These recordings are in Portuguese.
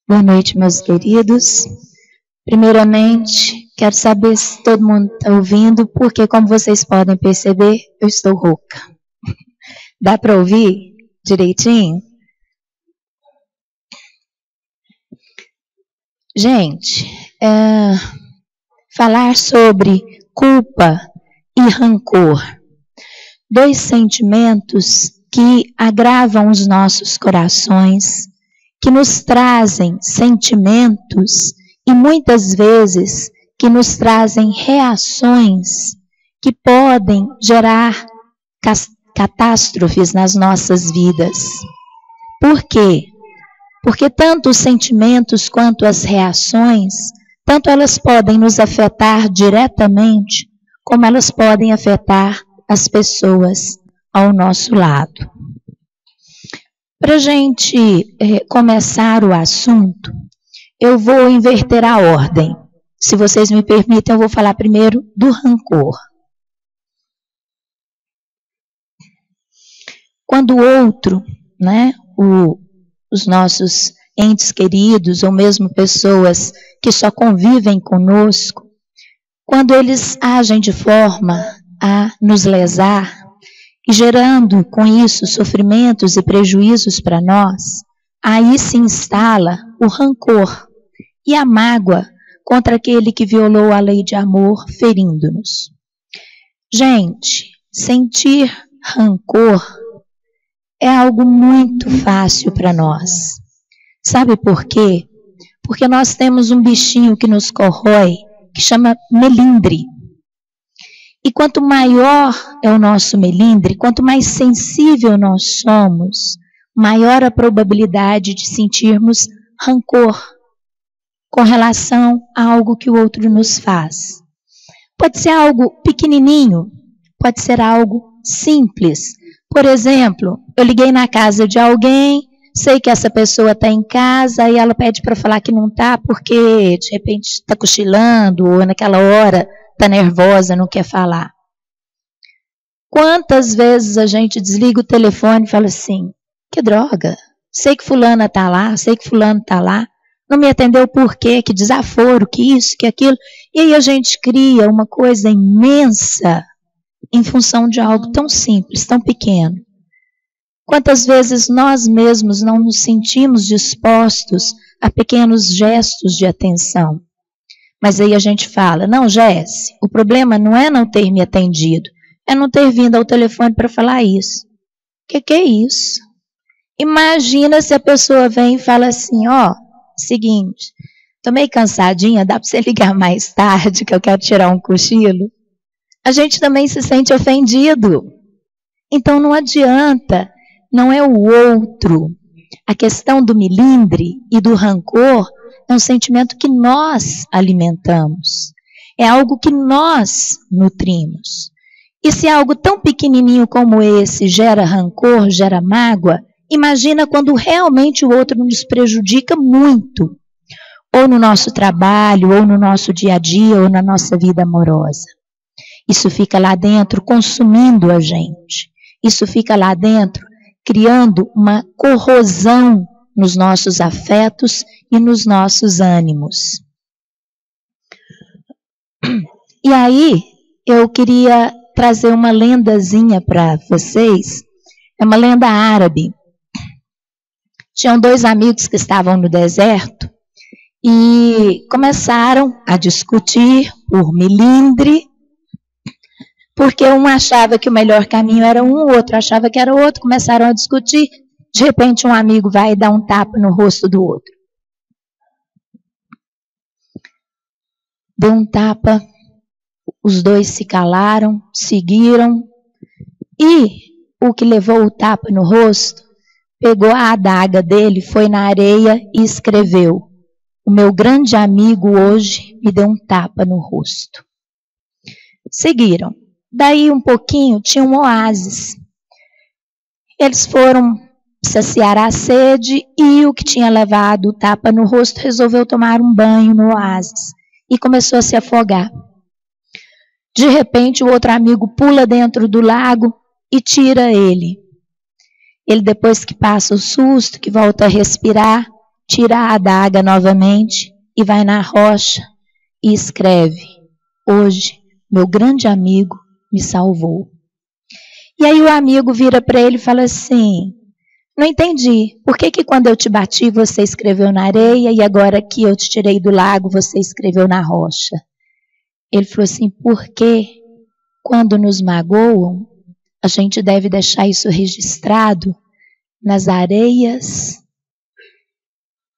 Boa noite, meus queridos. Primeiramente, quero saber se todo mundo está ouvindo, porque, como vocês podem perceber, eu estou rouca. Dá para ouvir direitinho? Gente, falar sobre culpa e rancor. Dois sentimentos que agravam os nossos corações, que nos trazem sentimentos e muitas vezes que nos trazem reações que podem gerar catástrofes nas nossas vidas. Por quê? Porque tanto os sentimentos quanto as reações, tanto elas podem nos afetar diretamente, como elas podem afetar as pessoas ao nosso lado. Para a gente começar o assunto, eu vou inverter a ordem. Se vocês me permitem, eu vou falar primeiro do rancor. Quando o outro, os nossos entes queridos, ou mesmo pessoas que só convivem conosco, quando eles agem de forma a nos lesar, e gerando com isso sofrimentos e prejuízos para nós, aí se instala o rancor e a mágoa contra aquele que violou a lei de amor, ferindo-nos. Gente, sentir rancor é algo muito fácil para nós. Sabe por quê? Porque nós temos um bichinho que nos corrói, que chama melindre. E quanto maior é o nosso melindre, quanto mais sensível nós somos, maior a probabilidade de sentirmos rancor com relação a algo que o outro nos faz. Pode ser algo pequenininho, pode ser algo simples. Por exemplo, eu liguei na casa de alguém, sei que essa pessoa está em casa e ela pede para falar que não está porque de repente está cochilando ou naquela hora está nervosa, não quer falar. Quantas vezes a gente desliga o telefone e fala assim, que droga, sei que fulana está lá, sei que fulano está lá, não me atendeu por quê, que desaforo, que isso, que aquilo. E aí a gente cria uma coisa imensa em função de algo tão simples, tão pequeno. Quantas vezes nós mesmos não nos sentimos dispostos a pequenos gestos de atenção? Mas aí a gente fala, não, Jesse, o problema não é não ter me atendido, é não ter vindo ao telefone para falar isso. O que é isso? Imagina se a pessoa vem e fala assim, seguinte, tô meio cansadinha, dá para você ligar mais tarde que eu quero tirar um cochilo? A gente também se sente ofendido. Então não adianta, não é o outro. A questão do melindre e do rancor é um sentimento que nós alimentamos. É algo que nós nutrimos. E se algo tão pequenininho como esse gera rancor, gera mágoa, imagina quando realmente o outro nos prejudica muito. Ou no nosso trabalho, ou no nosso dia a dia, ou na nossa vida amorosa. Isso fica lá dentro consumindo a gente. Isso fica lá dentro criando uma corrosão nos nossos afetos e nos nossos ânimos. E aí, eu queria trazer uma lendazinha para vocês. É uma lenda árabe. Tinham dois amigos que estavam no deserto e começaram a discutir por melindre, porque um achava que o melhor caminho era um, o outro achava que era o outro, começaram a discutir. De repente, um amigo vai dar um tapa no rosto do outro. Deu um tapa, os dois se calaram, seguiram, e o que levou o tapa no rosto, pegou a adaga dele, foi na areia e escreveu, o meu grande amigo hoje me deu um tapa no rosto. Seguiram. Daí um pouquinho tinha um oásis. Eles foram saciar a sede e o que tinha levado o tapa no rosto resolveu tomar um banho no oásis e começou a se afogar. De repente o outro amigo pula dentro do lago e tira ele. Ele depois que passa o susto, que volta a respirar, tira a adaga novamente e vai na rocha e escreve: hoje, meu grande amigo me salvou. E aí o amigo vira para ele e fala assim: não entendi, por que quando eu te bati você escreveu na areia e agora que eu te tirei do lago você escreveu na rocha? Ele falou assim: porque quando nos magoam, a gente deve deixar isso registrado nas areias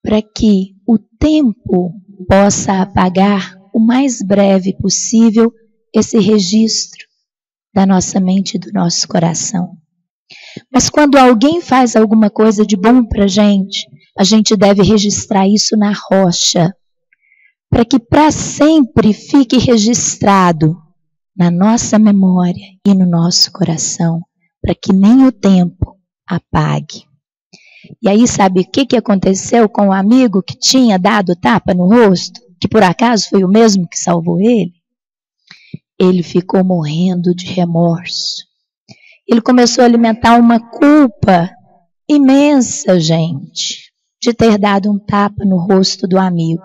para que o tempo possa apagar o mais breve possível esse registro da nossa mente e do nosso coração. Mas quando alguém faz alguma coisa de bom para a gente deve registrar isso na rocha, para que para sempre fique registrado na nossa memória e no nosso coração, para que nem o tempo apague. E aí sabe o que aconteceu com o amigo que tinha dado tapa no rosto, que por acaso foi o mesmo que salvou ele? Ele ficou morrendo de remorso. Ele começou a alimentar uma culpa imensa, gente, de ter dado um tapa no rosto do amigo.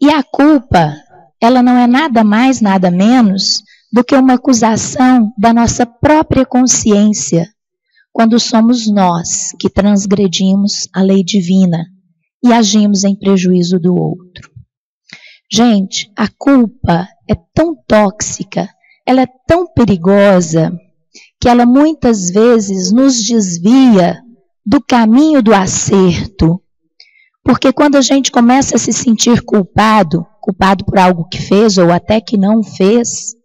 E a culpa, ela não é nada mais, nada menos do que uma acusação da nossa própria consciência, quando somos nós que transgredimos a lei divina e agimos em prejuízo do outro. Gente, a culpa é tão tóxica, ela é tão perigosa, que ela muitas vezes nos desvia do caminho do acerto. Porque quando a gente começa a se sentir culpado por algo que fez ou até que não fez,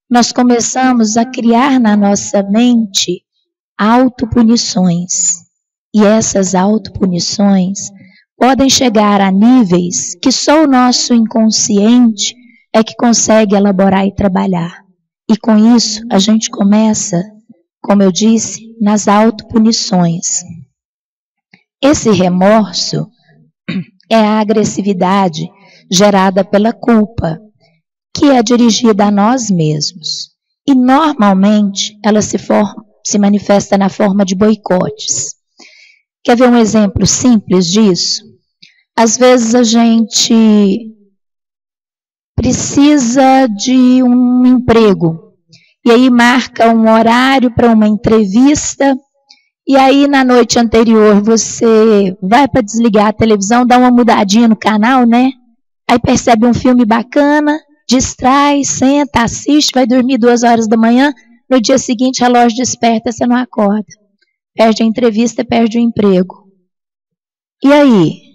nós começamos a criar na nossa mente autopunições. E essas autopunições podem chegar a níveis que só o nosso inconsciente é que consegue elaborar e trabalhar. E com isso a gente começa, como eu disse, nas autopunições. Esse remorso é a agressividade gerada pela culpa, que é dirigida a nós mesmos. E normalmente ela se manifesta na forma de boicotes. Quer ver um exemplo simples disso? Às vezes a gente precisa de um emprego, e aí marca um horário para uma entrevista, e aí na noite anterior você vai para desligar a televisão, dá uma mudadinha no canal, né? Aí percebe um filme bacana, distrai, senta, assiste, vai dormir 2 horas da manhã, no dia seguinte o relógio desperta, você não acorda. Perde a entrevista, perde o emprego. E aí?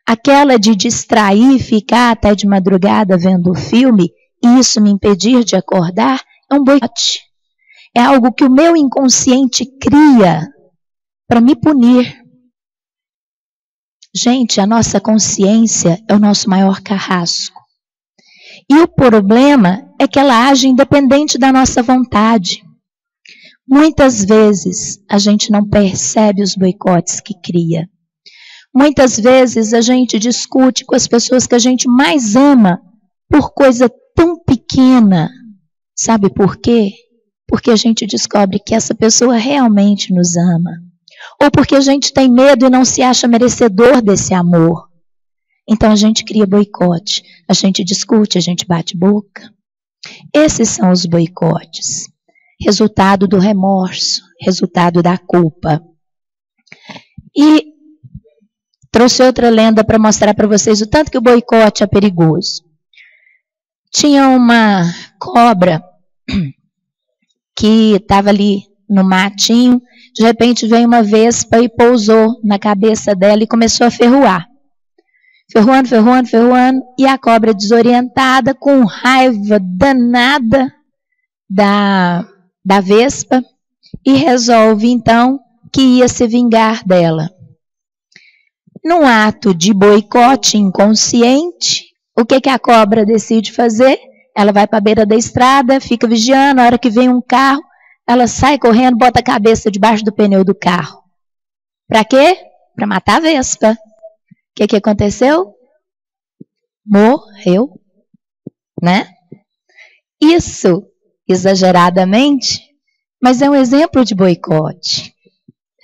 Aquela de distrair, ficar até de madrugada vendo o filme, e isso me impedir de acordar, é um boicote. É algo que o meu inconsciente cria para me punir. Gente, a nossa consciência é o nosso maior carrasco. E o problema é que ela age independente da nossa vontade. Muitas vezes a gente não percebe os boicotes que cria. Muitas vezes a gente discute com as pessoas que a gente mais ama por coisa tão pequena. Sabe por quê? Porque a gente descobre que essa pessoa realmente nos ama. Ou porque a gente tem medo e não se acha merecedor desse amor. Então a gente cria boicote, a gente discute, a gente bate boca. Esses são os boicotes. Resultado do remorso, resultado da culpa. E trouxe outra lenda para mostrar para vocês o tanto que o boicote é perigoso. Tinha uma cobra que estava ali no matinho, de repente veio uma vespa e pousou na cabeça dela e começou a ferroar. Ferroando, e a cobra desorientada, com raiva danada da vespa, e resolve então que ia se vingar dela. Num ato de boicote inconsciente, o que a cobra decide fazer? Ela vai para a beira da estrada, fica vigiando, a hora que vem um carro, ela sai correndo, bota a cabeça debaixo do pneu do carro. Para quê? Para matar a vespa. O que aconteceu? Morreu, né? Isso, exageradamente, mas é um exemplo de boicote.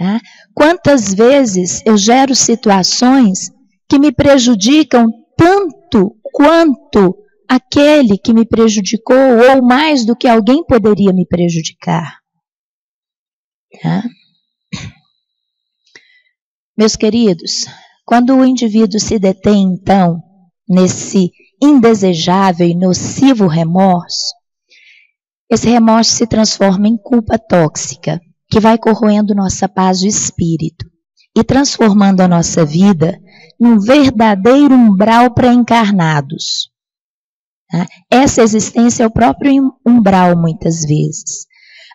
Tá? Quantas vezes eu gero situações que me prejudicam tanto quanto aquele que me prejudicou, ou mais do que alguém poderia me prejudicar. Tá? Meus queridos, quando o indivíduo se detém, então, nesse indesejável e nocivo remorso, esse remorso se transforma em culpa tóxica, que vai corroendo nossa paz de espírito e transformando a nossa vida num verdadeiro umbral para encarnados. Essa existência é o próprio umbral, muitas vezes.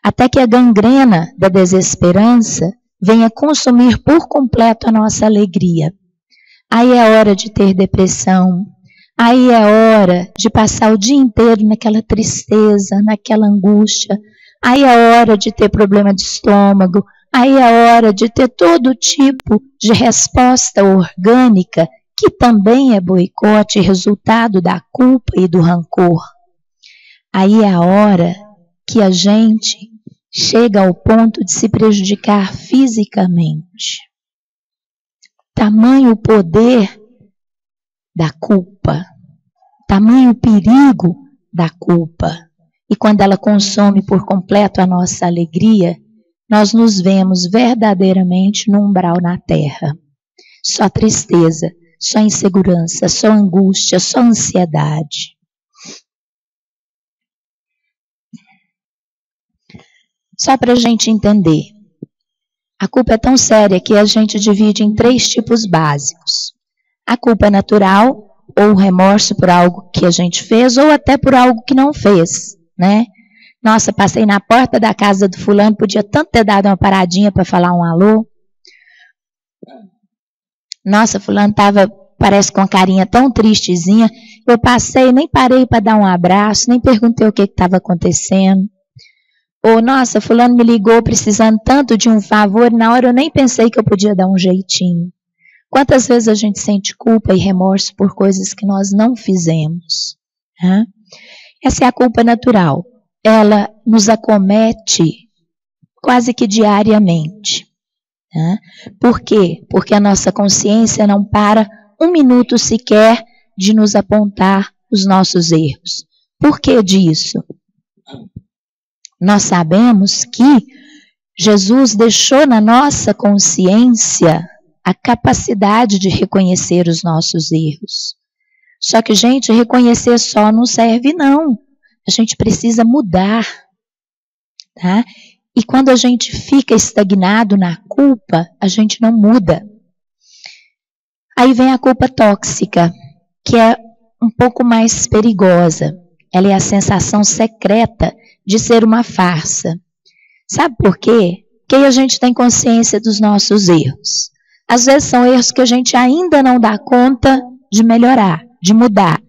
Até que a gangrena da desesperança venha consumir por completo a nossa alegria. Aí é hora de ter depressão, aí é hora de passar o dia inteiro naquela tristeza, naquela angústia, aí é hora de ter problema de estômago, aí é hora de ter todo tipo de resposta orgânica, que também é boicote, resultado da culpa e do rancor. Aí é a hora que a gente chega ao ponto de se prejudicar fisicamente. Tamanho o poder da culpa, tamanho o perigo da culpa. E quando ela consome por completo a nossa alegria, nós nos vemos verdadeiramente no umbral na terra. Só tristeza, só insegurança, só angústia, só ansiedade. Só para a gente entender, a culpa é tão séria que a gente divide em 3 tipos básicos. A culpa natural, ou o remorso por algo que a gente fez, ou até por algo que não fez, né? Nossa, passei na porta da casa do fulano, podia tanto ter dado uma paradinha para falar um alô. Nossa, fulano estava, parece com uma carinha tão tristezinha. Eu passei, nem parei para dar um abraço, nem perguntei o que estava acontecendo. Ou, nossa, fulano me ligou precisando tanto de um favor, e na hora eu nem pensei que eu podia dar um jeitinho. Quantas vezes a gente sente culpa e remorso por coisas que nós não fizemos? Né? Essa é a culpa natural. Ela nos acomete quase que diariamente. Né? Por quê? Porque a nossa consciência não para um minuto sequer de nos apontar os nossos erros. Por que disso? Nós sabemos que Jesus deixou na nossa consciência a capacidade de reconhecer os nossos erros. Só que, gente, reconhecer só não serve, não. A gente precisa mudar. Tá? E quando a gente fica estagnado na culpa, a gente não muda. Aí vem a culpa tóxica, que é um pouco mais perigosa. Ela é a sensação secreta de ser uma farsa. Sabe por quê? Porque a gente tem consciência dos nossos erros. Às vezes são erros que a gente ainda não dá conta de melhorar, de mudar.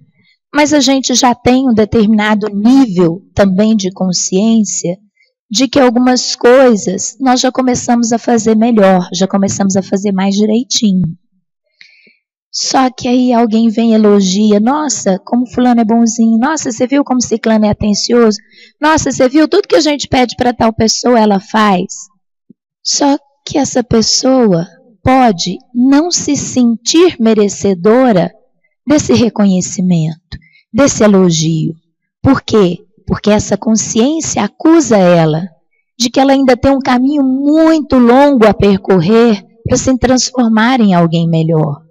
Mas a gente já tem um determinado nível também de consciência de que algumas coisas nós já começamos a fazer melhor, já começamos a fazer mais direitinho. Só que aí alguém vem e elogia, nossa, como fulano é bonzinho, nossa, você viu como ciclano é atencioso, nossa, você viu tudo que a gente pede para tal pessoa, ela faz. Só que essa pessoa pode não se sentir merecedora desse reconhecimento, desse elogio. Por quê? Porque essa consciência acusa ela de que ela ainda tem um caminho muito longo a percorrer para se transformar em alguém melhor.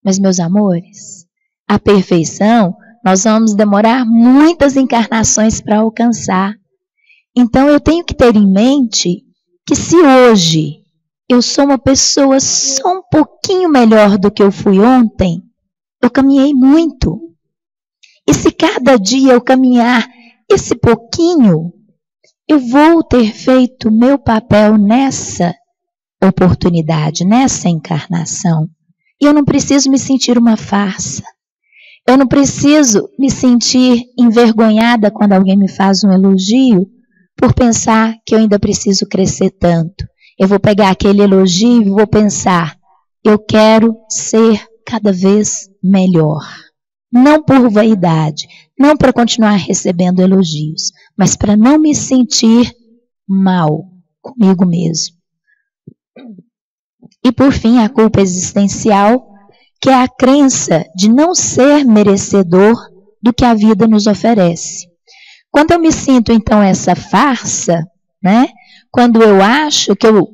Mas, meus amores, a perfeição nós vamos demorar muitas encarnações para alcançar. Então eu tenho que ter em mente que se hoje eu sou uma pessoa só um pouquinho melhor do que eu fui ontem, eu caminhei muito. E se cada dia eu caminhar esse pouquinho, eu vou ter feito meu papel nessa oportunidade, nessa encarnação. E eu não preciso me sentir uma farsa. Eu não preciso me sentir envergonhada quando alguém me faz um elogio por pensar que eu ainda preciso crescer tanto. Eu vou pegar aquele elogio e vou pensar, eu quero ser cada vez melhor. Não por vaidade, não para continuar recebendo elogios, mas para não me sentir mal comigo mesmo. E por fim, a culpa existencial, que é a crença de não ser merecedor do que a vida nos oferece. Quando eu me sinto, então, essa farsa, né? Quando eu acho que eu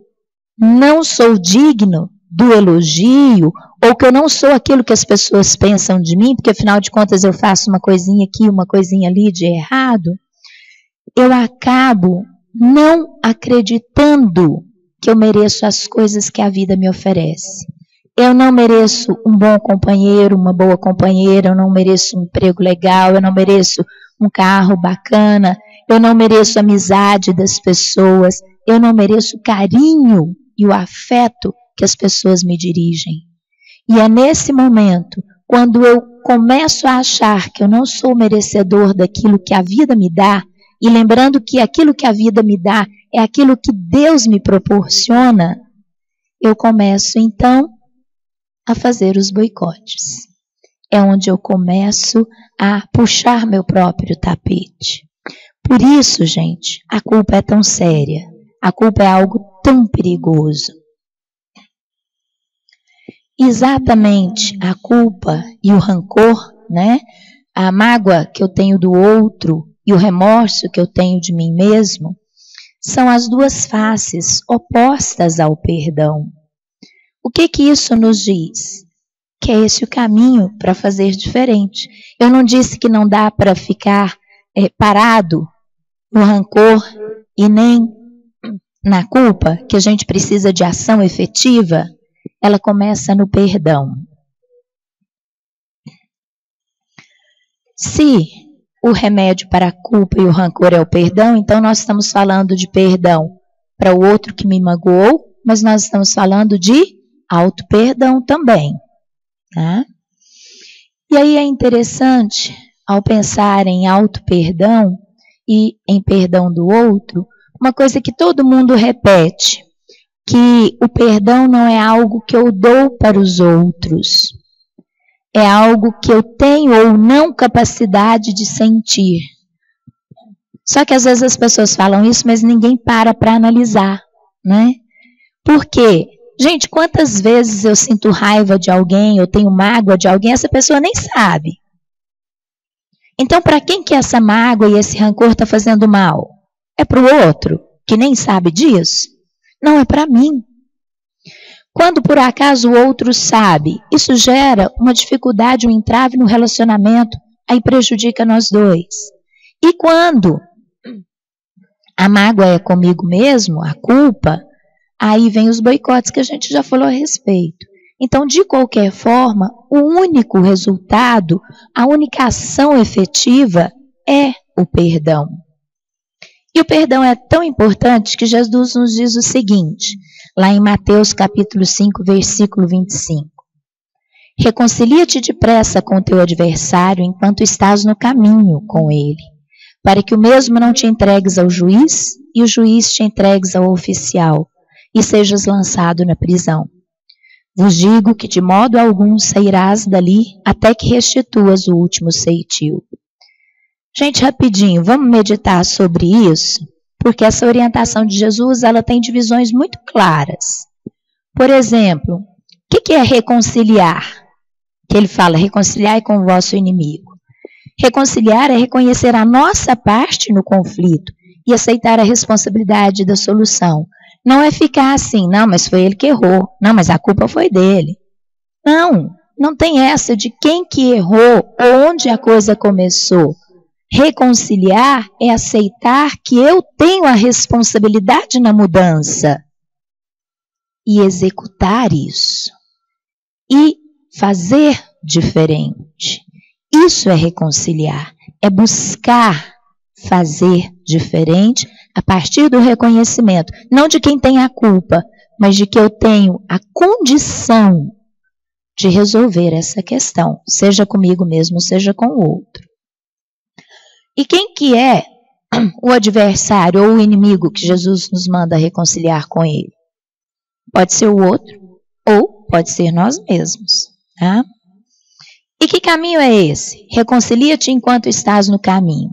não sou digno do elogio, ou que eu não sou aquilo que as pessoas pensam de mim, porque afinal de contas eu faço uma coisinha aqui, uma coisinha ali de errado, eu acabo não acreditando que eu mereço as coisas que a vida me oferece. Eu não mereço um bom companheiro, uma boa companheira, eu não mereço um emprego legal, eu não mereço um carro bacana, eu não mereço a amizade das pessoas, eu não mereço o carinho e o afeto que as pessoas me dirigem. E é nesse momento, quando eu começo a achar que eu não sou merecedor daquilo que a vida me dá, e lembrando que aquilo que a vida me dá é aquilo que Deus me proporciona, eu começo então a fazer os boicotes. É onde eu começo a puxar meu próprio tapete. Por isso, gente, a culpa é tão séria. A culpa é algo tão perigoso. Exatamente a culpa e o rancor, né? A mágoa que eu tenho do outro e o remorso que eu tenho de mim mesmo, são as duas faces opostas ao perdão. O que isso nos diz? Que é esse o caminho para fazer diferente. Eu não disse que não dá para ficar parado no rancor e nem na culpa, que a gente precisa de ação efetiva. Ela começa no perdão. Se o remédio para a culpa e o rancor é o perdão, então nós estamos falando de perdão para o outro que me magoou, mas nós estamos falando de auto-perdão também. Tá? E aí é interessante, ao pensar em auto-perdão e em perdão do outro, uma coisa que todo mundo repete, que o perdão não é algo que eu dou para os outros, é algo que eu tenho ou não capacidade de sentir. Só que às vezes as pessoas falam isso, mas ninguém para analisar, né? Por quê? Gente, quantas vezes eu sinto raiva de alguém, eu tenho mágoa de alguém, essa pessoa nem sabe. Então, para quem que essa mágoa e esse rancor está fazendo mal? É para o outro, que nem sabe disso? Não, é para mim. Quando por acaso o outro sabe, isso gera uma dificuldade, um entrave no relacionamento, aí prejudica nós dois. E quando a mágoa é comigo mesmo, a culpa, aí vem os boicotes que a gente já falou a respeito. Então, de qualquer forma, o único resultado, a única ação efetiva é o perdão. E o perdão é tão importante que Jesus nos diz o seguinte, lá em Mateus capítulo 5, versículo 25. Reconcilia-te depressa com o teu adversário enquanto estás no caminho com ele, para que o mesmo não te entregues ao juiz e o juiz te entregues ao oficial e sejas lançado na prisão. Vos digo que de modo algum sairás dali até que restituas o último ceitil. Gente, rapidinho, vamos meditar sobre isso, porque essa orientação de Jesus, ela tem divisões muito claras. Por exemplo, o que é reconciliar? Que ele fala, reconciliar com o vosso inimigo. Reconciliar é reconhecer a nossa parte no conflito e aceitar a responsabilidade da solução. Não é ficar assim, não, mas foi ele que errou, não, mas a culpa foi dele. Não, não tem essa de quem que errou, onde a coisa começou. Reconciliar é aceitar que eu tenho a responsabilidade na mudança e executar isso e fazer diferente. Isso é reconciliar, é buscar fazer diferente a partir do reconhecimento, não de quem tem a culpa, mas de que eu tenho a condição de resolver essa questão, seja comigo mesmo, seja com o outro. E quem que é o adversário ou o inimigo que Jesus nos manda reconciliar com ele? Pode ser o outro ou pode ser nós mesmos. Tá? E que caminho é esse? Reconcilia-te enquanto estás no caminho.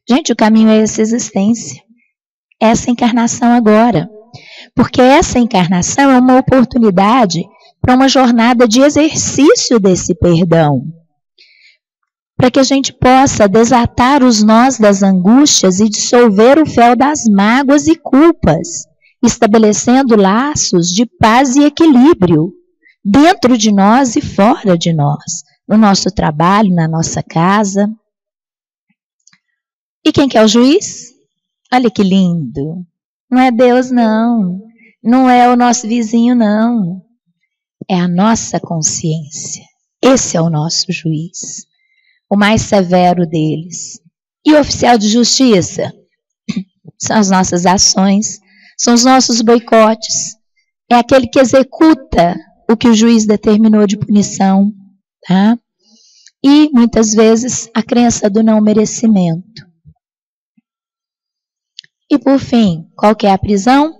Gente, o caminho é essa existência, essa encarnação agora. Porque essa encarnação é uma oportunidade para uma jornada de exercício desse perdão. Para que a gente possa desatar os nós das angústias e dissolver o fel das mágoas e culpas, estabelecendo laços de paz e equilíbrio dentro de nós e fora de nós, no nosso trabalho, na nossa casa. E quem que é o juiz? Olha que lindo! Não é Deus, não. Não é o nosso vizinho, não. É a nossa consciência. Esse é o nosso juiz. O mais severo deles. E o oficial de justiça? São as nossas ações, são os nossos boicotes. É aquele que executa o que o juiz determinou de punição. Tá? E, muitas vezes, a crença do não merecimento. E, por fim, qual que é a prisão?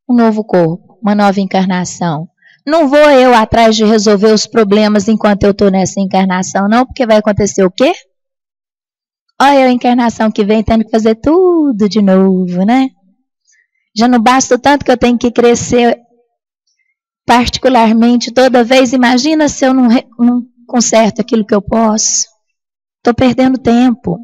Um novo corpo, uma nova encarnação. Não vou eu atrás de resolver os problemas enquanto eu estou nessa encarnação, não, porque vai acontecer o quê? Olha a encarnação que vem tendo que fazer tudo de novo, né? Já não basta o tanto que eu tenho que crescer particularmente toda vez. Imagina se eu não conserto aquilo que eu posso. Estou perdendo tempo.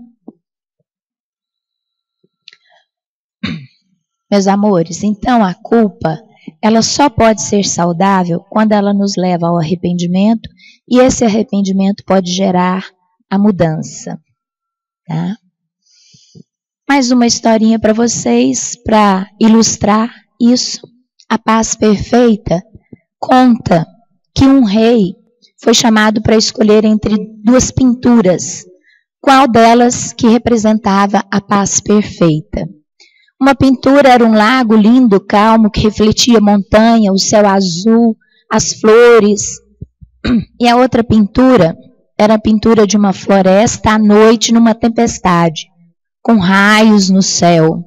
Meus amores, então a culpa, ela só pode ser saudável quando ela nos leva ao arrependimento, e esse arrependimento pode gerar a mudança. Tá? Mais uma historinha para vocês, para ilustrar isso. A Paz Perfeita conta que um rei foi chamado para escolher entre duas pinturas, qual delas que representava a paz perfeita. Uma pintura era um lago lindo, calmo, que refletia a montanha, o céu azul, as flores. E a outra pintura era a pintura de uma floresta à noite numa tempestade, com raios no céu.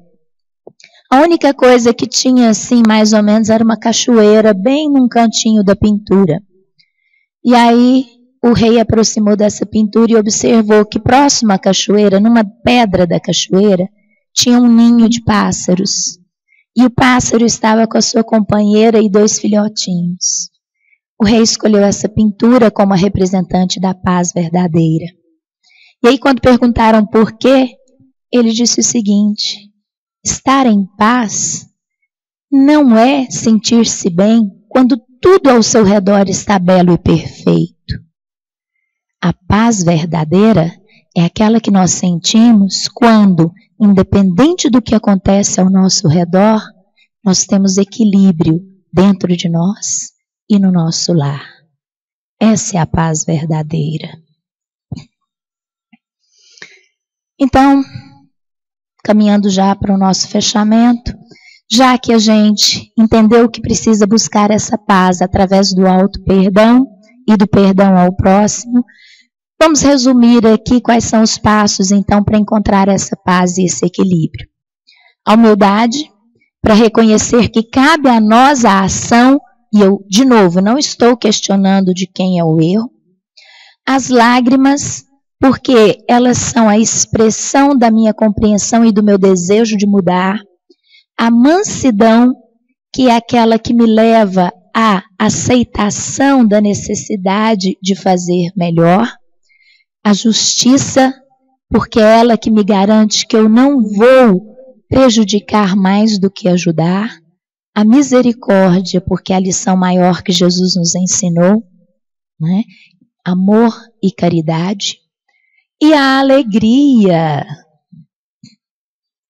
A única coisa que tinha assim, mais ou menos, era uma cachoeira bem num cantinho da pintura. E aí o rei aproximou dessa pintura e observou que próximo à cachoeira, numa pedra da cachoeira, tinha um ninho de pássaros. E o pássaro estava com a sua companheira e 2 filhotinhos. O rei escolheu essa pintura como a representante da paz verdadeira. E aí, quando perguntaram por quê, ele disse o seguinte: estar em paz não é sentir-se bem quando tudo ao seu redor está belo e perfeito. A paz verdadeira é aquela que nós sentimos quando, independente do que acontece ao nosso redor, nós temos equilíbrio dentro de nós e no nosso lar. Essa é a paz verdadeira. Então, caminhando já para o nosso fechamento, já que a gente entendeu que precisa buscar essa paz através do auto-perdão e do perdão ao próximo, vamos resumir aqui quais são os passos, então, para encontrar essa paz e esse equilíbrio. A humildade, para reconhecer que cabe a nós a ação, e eu, de novo, não estou questionando de quem é o erro. As lágrimas, porque elas são a expressão da minha compreensão e do meu desejo de mudar. A mansidão, que é aquela que me leva à aceitação da necessidade de fazer melhor. A justiça, porque é ela que me garante que eu não vou prejudicar mais do que ajudar. A misericórdia, porque é a lição maior que Jesus nos ensinou, né? Amor e caridade. E a alegria.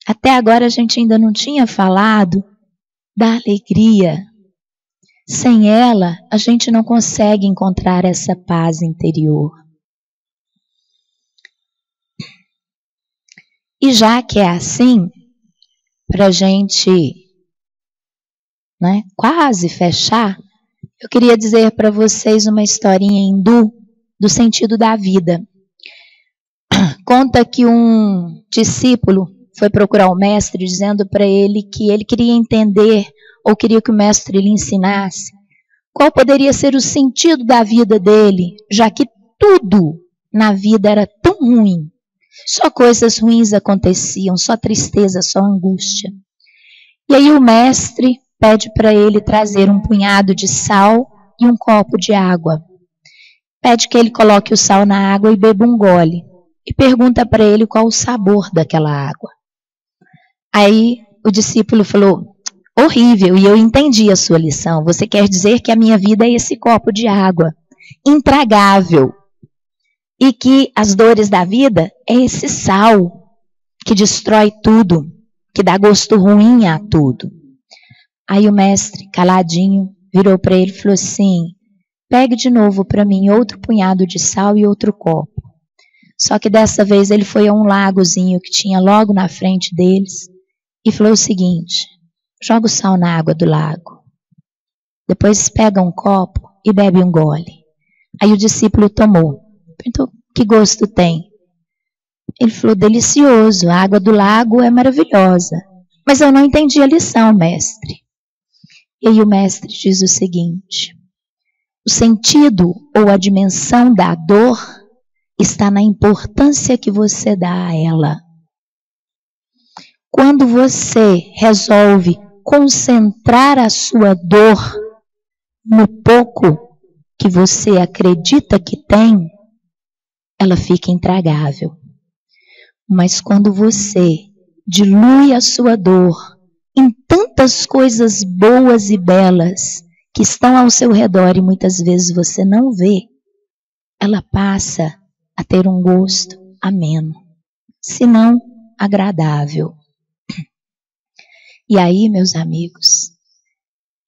Até agora a gente ainda não tinha falado da alegria. Sem ela, a gente não consegue encontrar essa paz interior. E já que é assim, para a gente, né, quase fechar, eu queria dizer para vocês uma historinha hindu do sentido da vida. Conta que um discípulo foi procurar o mestre dizendo para ele que ele queria entender, ou queria que o mestre lhe ensinasse, qual poderia ser o sentido da vida dele, já que tudo na vida era tão ruim. Só coisas ruins aconteciam, só tristeza, só angústia. E aí o mestre, pede para ele trazer um punhado de sal e um copo de água. Pede que ele coloque o sal na água e beba um gole. E pergunta para ele qual o sabor daquela água. Aí o discípulo falou, horrível, e eu entendi a sua lição. Você quer dizer que a minha vida é esse copo de água, intragável. E que as dores da vida é esse sal que destrói tudo, que dá gosto ruim a tudo. Aí o mestre, caladinho, virou para ele e falou assim, pegue de novo para mim outro punhado de sal e outro copo. Só que dessa vez ele foi a um lagozinho que tinha logo na frente deles e falou o seguinte, joga o sal na água do lago. Depois pega um copo e bebe um gole. Aí o discípulo tomou. Perguntou, que gosto tem? Ele falou, delicioso, a água do lago é maravilhosa. Mas eu não entendi a lição, mestre. E aí o mestre diz o seguinte, o sentido ou a dimensão da dor está na importância que você dá a ela. Quando você resolve concentrar a sua dor no pouco que você acredita que tem, ela fica intragável. Mas quando você dilui a sua dor em tantas coisas boas e belas que estão ao seu redor e muitas vezes você não vê, ela passa a ter um gosto ameno, se não agradável. E aí, meus amigos,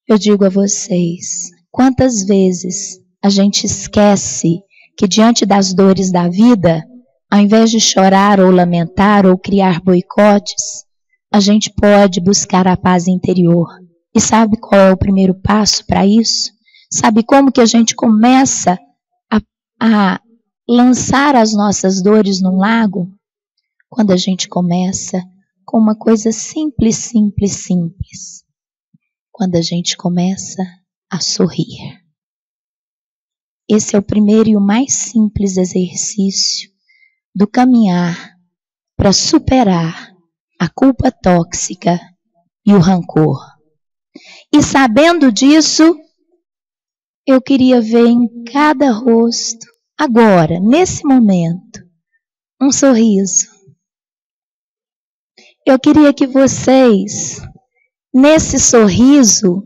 eu digo a vocês, quantas vezes a gente esquece que diante das dores da vida, ao invés de chorar ou lamentar ou criar boicotes, a gente pode buscar a paz interior. E sabe qual é o primeiro passo para isso? Sabe como que a gente começa a lançar as nossas dores num lago? Quando a gente começa com uma coisa simples, simples, simples. Quando a gente começa a sorrir. Esse é o primeiro e o mais simples exercício do caminhar para superar a culpa tóxica e o rancor. E sabendo disso, eu queria ver em cada rosto, agora, nesse momento, um sorriso. Eu queria que vocês, nesse sorriso,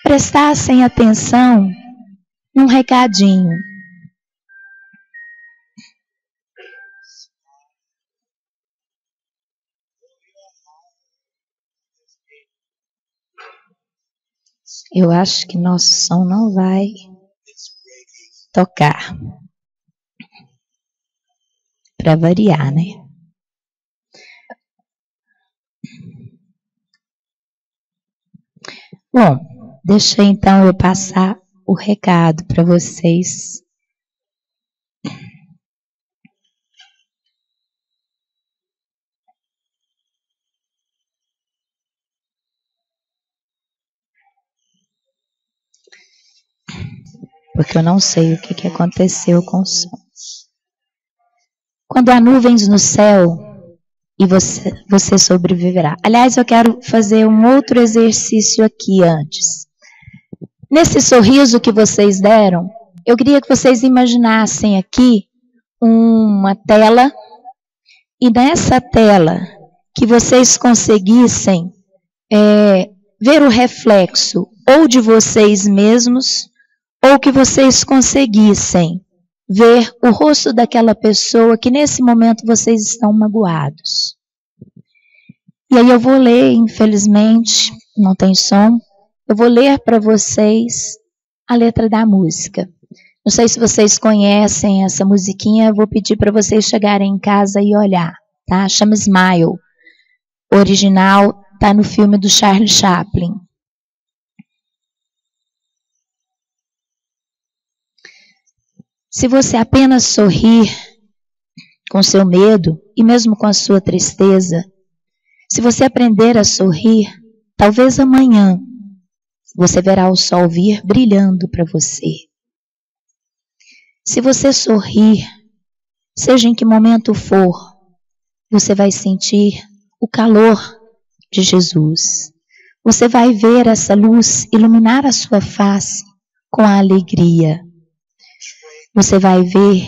prestassem atenção num recadinho. Eu acho que nosso som não vai tocar. Para variar, né? Bom, deixa então eu passar o recado para vocês. Porque eu não sei o que aconteceu com o som. Quando há nuvens no céu, e você sobreviverá. Aliás, eu quero fazer um outro exercício aqui antes. Nesse sorriso que vocês deram, eu queria que vocês imaginassem aqui uma tela, e nessa tela que vocês conseguissem ver o reflexo ou de vocês mesmos, ou que vocês conseguissem ver o rosto daquela pessoa que nesse momento vocês estão magoados. E aí eu vou ler, infelizmente, não tem som, eu vou ler para vocês a letra da música. Não sei se vocês conhecem essa musiquinha, eu vou pedir para vocês chegarem em casa e olhar, tá? Chama Smile. O original está no filme do Charlie Chaplin. Se você apenas sorrir com seu medo e mesmo com a sua tristeza, se você aprender a sorrir, talvez amanhã você verá o sol vir brilhando para você. Se você sorrir, seja em que momento for, você vai sentir o calor de Jesus. Você vai ver essa luz iluminar a sua face com a alegria. Você vai ver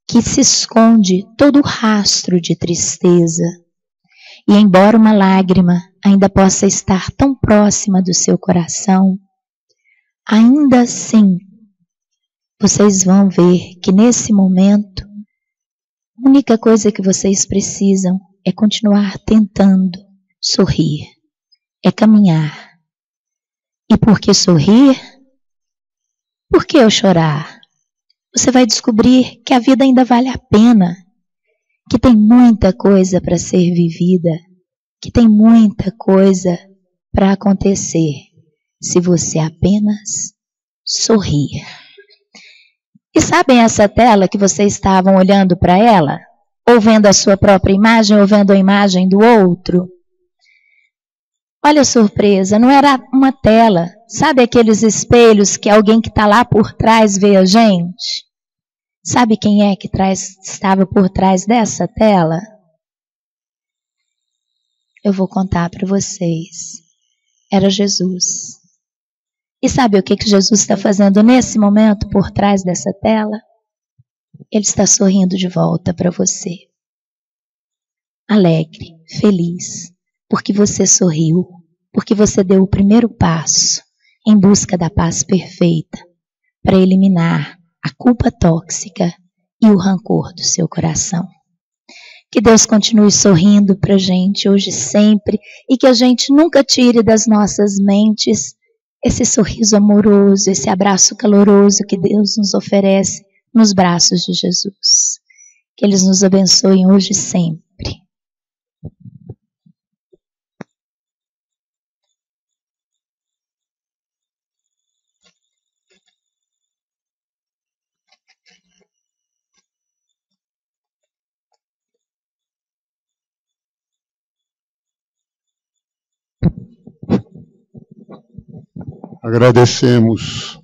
que se esconde todo o rastro de tristeza. E embora uma lágrima ainda possa estar tão próxima do seu coração, ainda assim, vocês vão ver que nesse momento, a única coisa que vocês precisam é continuar tentando sorrir, é caminhar. E por que sorrir? Por que eu chorar? Você vai descobrir que a vida ainda vale a pena, que tem muita coisa para ser vivida, que tem muita coisa para acontecer, se você apenas sorrir. E sabem essa tela que vocês estavam olhando para ela? Ou vendo a sua própria imagem, ou vendo a imagem do outro? Olha a surpresa, não era uma tela. Sabe aqueles espelhos que alguém que está lá por trás vê a gente? Sabe quem é que estava por trás dessa tela? Eu vou contar para vocês. Era Jesus. E sabe o que Jesus está fazendo nesse momento por trás dessa tela? Ele está sorrindo de volta para você. Alegre, feliz, porque você sorriu, porque você deu o primeiro passo em busca da paz perfeita para eliminar a culpa tóxica e o rancor do seu coração. Que Deus continue sorrindo para a gente hoje e sempre e que a gente nunca tire das nossas mentes esse sorriso amoroso, esse abraço caloroso que Deus nos oferece nos braços de Jesus. Que eles nos abençoem hoje e sempre. Agradecemos